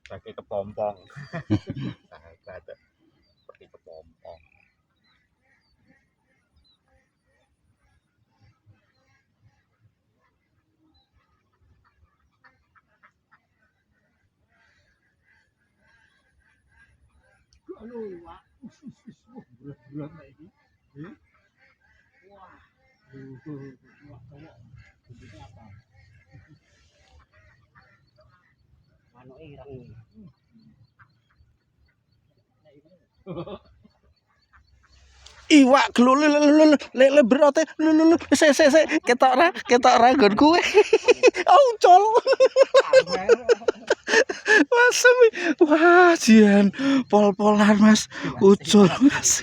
pakai kepompong. Sahabat seperti kepompong. Berat-berat lagi. Wah, apa? Mano irang. Iwak gelo le berote se ketok ora nggon kuwe. Oh col. Masem. Wah, jian pol-polan Mas. Ucul Mas.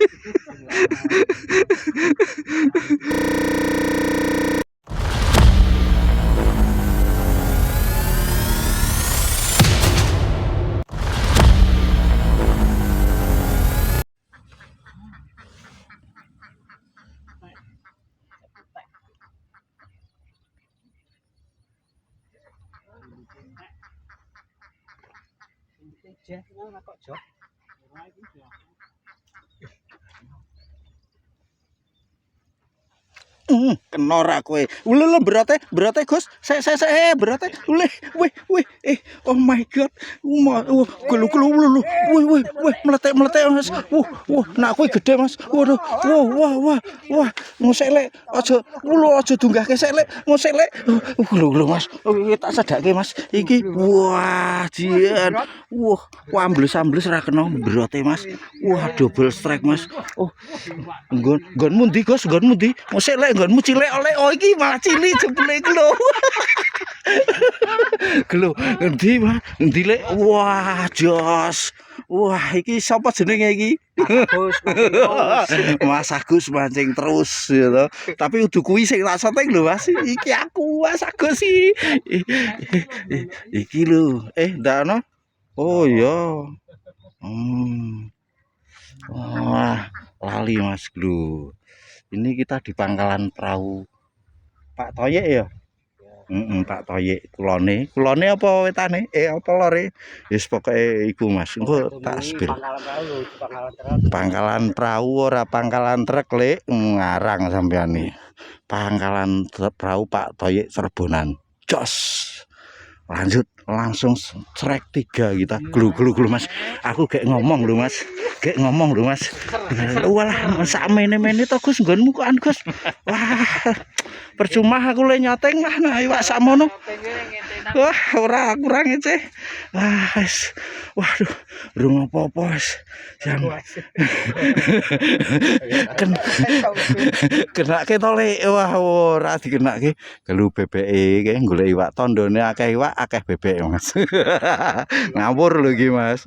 Kok jok? Kena ora kowe. Lho berote Gus. Berote. Wih. Oh my god. Gelu wih meletek Mas. Nak kowe gede Mas. Waduh. Wah. Ngosek lek aja dunggahke sek lek. Ngosek lek. Lho Mas. Tak sedake Mas. Iki wah jian. Wah, ambles ra kena berote Mas. Wah, double strike Mas. Oh. Nggonmu ndi Gus? Nggonmu ndi? Ngosek lek nggonmu cilek oleh iki malah cili jebule gelo. Gelo endi Mas? Endi lek? Wah, jos. Wah, iki sapa jenenge iki? Mas Agus mancing terus ya toh. Tapi udu kuwi sing tak soteng lho Mas. Iki aku Mas Agus iki. Iki lho. Ndak ono. Oh iya. Wah, lali Mas lho. Ini kita di pangkalan perahu Pak Toyek ya? Pak Toyek kulone apa wetane? Apa lore? Wis pokoke iku Mas. Engko tak sepil. Pangkalan perahu ora pangkalan truk lek ngarang sampean iki. Pangkalan perahu Pak Toyek Serbonan. Jos. Lanjut langsung strike 3 kita. Glu Mas. Aku gek ngomong lho Mas. Walah sak mene-mene to Gus nggonmu kok an Gus. Wah. Percuma aku le nyoteng lah nah iwak sakmono. Wah, ora kurang ngece. Wah, wis. Waduh, durung apa-apa wis. Kena ke tole. Wah, ora dikenake. Gelu bebeke iki golek iwak tondone akeh iwak, akeh bebek Mas. Ngawur lho iki Mas.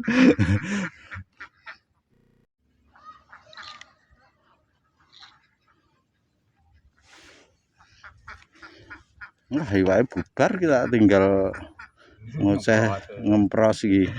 Nah, iwake bubar kita tinggal ngoceh ngempros iki.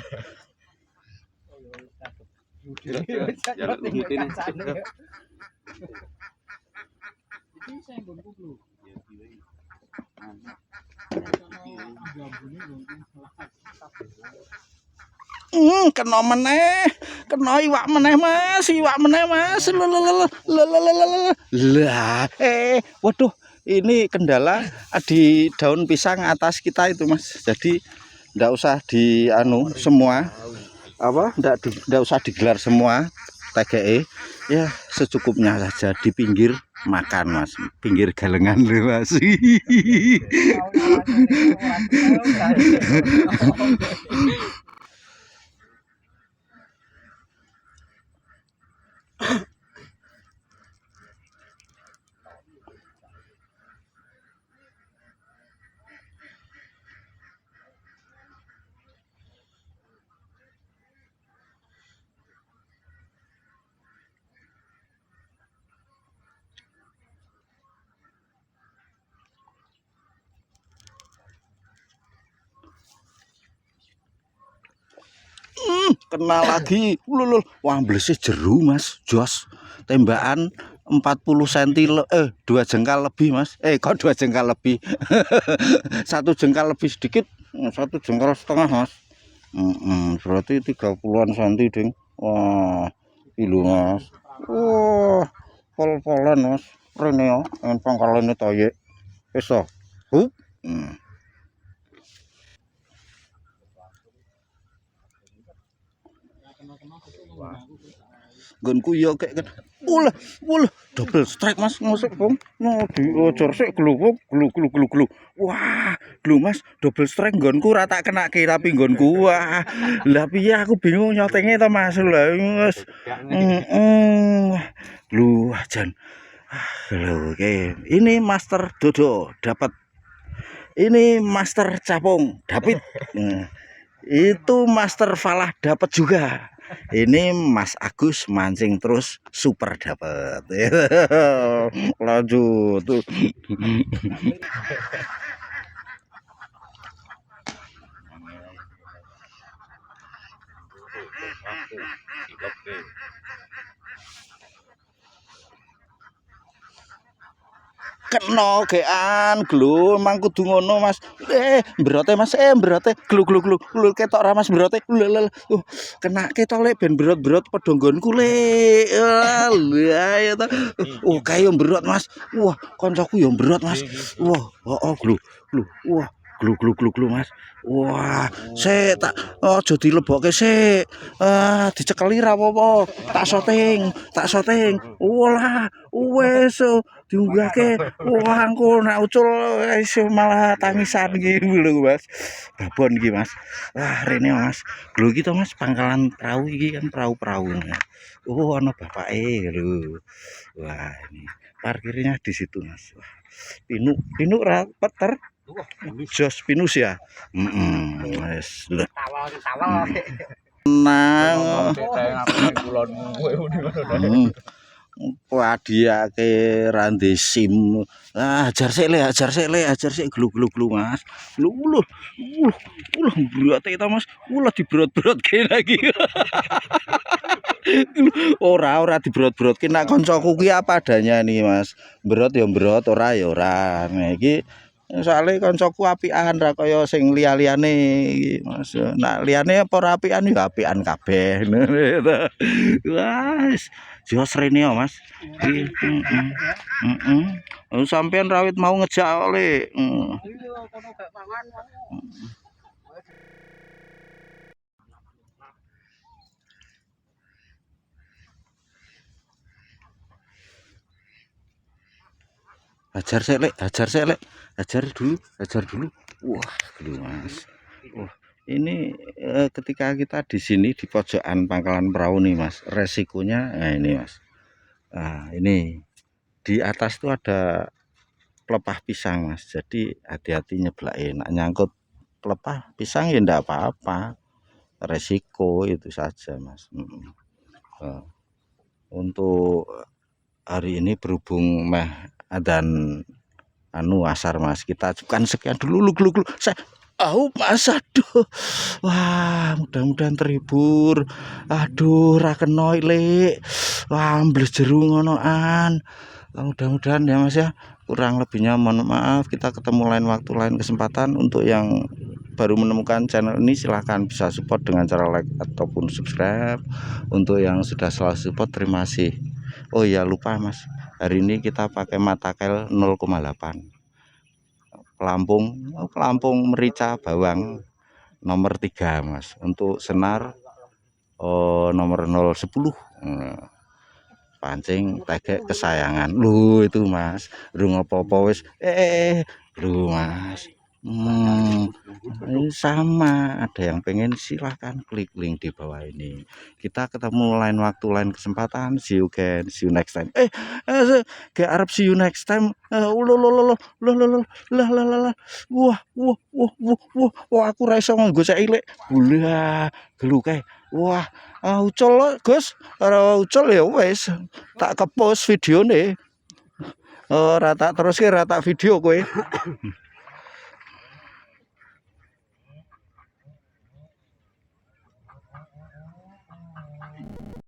Kena meneh. Kena iwak meneh Mas. Lah, waduh. Ini kendala di daun pisang atas kita itu Mas. Jadi ndak usah semua ndak usah digelar semua TGE. Ya secukupnya saja di pinggir makan Mas. Pinggir galengan lho Mas. Kena lagi. Wah, amblese jeru Mas. Jos. Tembakan cm 2 jengkal lebih Mas. Kok 2 jengkal lebih. 1 jengkal lebih sedikit, 1 jengkal setengah Mas. Berarti 30-an cm ding. Wah, ilu Mas. Wah, pol-polan Mas. Rene yo, en pangkalane toyek. Wis to. Hup. Nggonku yo kek ulah double strike Mas ngosek Bung. Diojor sik glubuk glu. Wah, glu Mas, double strike nggonku ora tak kenake tapi nggonku. Wah. Lah piye aku bingung nyotenge to Mas. Lah Mas. Glu ajan. Oke, ini Master Dodo dapat. Ini Master Capung dapat. Itu Master Falah dapat juga. Ini Mas Agus mancing terus super dapat. Lanjut tuh. Kena gean glu emang kudu ngono Mas. Berote Mas, berote glu ketok ra Mas berote. Kena ketok lek ben berot-berot padha nggonku lek. Lah ya to. Kae yo berot Mas. Wah, kancaku yo berot Mas. Wah, glu. Wah, glu Mas. Wah, sik tak aja dilebokke sik. Dicekeli ra apa-apa. Tak syuting. Walah, wis diunggahke. Wah, engko nek ucul iso malah tangisan iki lho Mas. Babon iki Mas. Wah, rene Mas. Lho iki to Mas pangkalan perahu iki kan perahu-perahu. Ana bapake lho. Wah, ini parkirnya di situ Mas. Wah, Pinu ra peter. Jos Pinus ya. Wes. Tawal. Nang. Wadiake rande sim. Ajar sik le, glu Mas. Glu. Berote ta Mas. Diberot-berotke lagi. Ora diberot-berotke nek kancaku ki apa adanya nih Mas. Berot ya berot, ora ya ora. Nah iki soalnya kancaku apian ra kaya sing liya-liyane iki Mas. Nak liyane apa ora apian ya apian kabeh. Wes, jos rene ya Mas. Sampeyan rawit mau ngejak oleh. Ajar sik lek. Ajar dulu. Wah, gelu Mas. Wah, ini ketika kita di sini di pojokan pangkalan perahu nih Mas. Resikonya ini Mas. Nah, ini di atas tuh ada pelepah pisang Mas. Jadi hati-hati nyeblake. Nak nyangkut pelepah pisang ya ndak apa-apa. Resiko itu saja Mas. Untuk hari ini berhubung dan asar Mas, kita cukupkan sekian dulu glu. Mas, aduh. Wah, mudah-mudahan terhibur. Aduh, ra kena lek. Wah, ambles jeru ngonoan. Mudah-mudahan ya Mas ya. Kurang lebihnya mohon maaf. Kita ketemu lain waktu, lain kesempatan. Untuk yang baru menemukan channel ini silahkan bisa support dengan cara like ataupun subscribe. Untuk yang sudah selalu support terima kasih. Oh iya lupa Mas, hari ini kita pakai matakel 0,8 pelampung merica bawang nomor 3 Mas. Untuk senar nomor 010 pancing tegek kesayangan lu itu Mas. Rung apa-apa wis lu Mas. Sama ada yang pengen silahkan klik link di bawah ini. Kita ketemu lain waktu, lain kesempatan. See you next time. Kayak Arab see you next time. Wah, aku ra iso nggo cek ilek. Lah, gelu kae. Wah, ucul Gus. Ora ucul ya wis. Tak ke-post videone. Ora tak teruske, ra tak video kowe.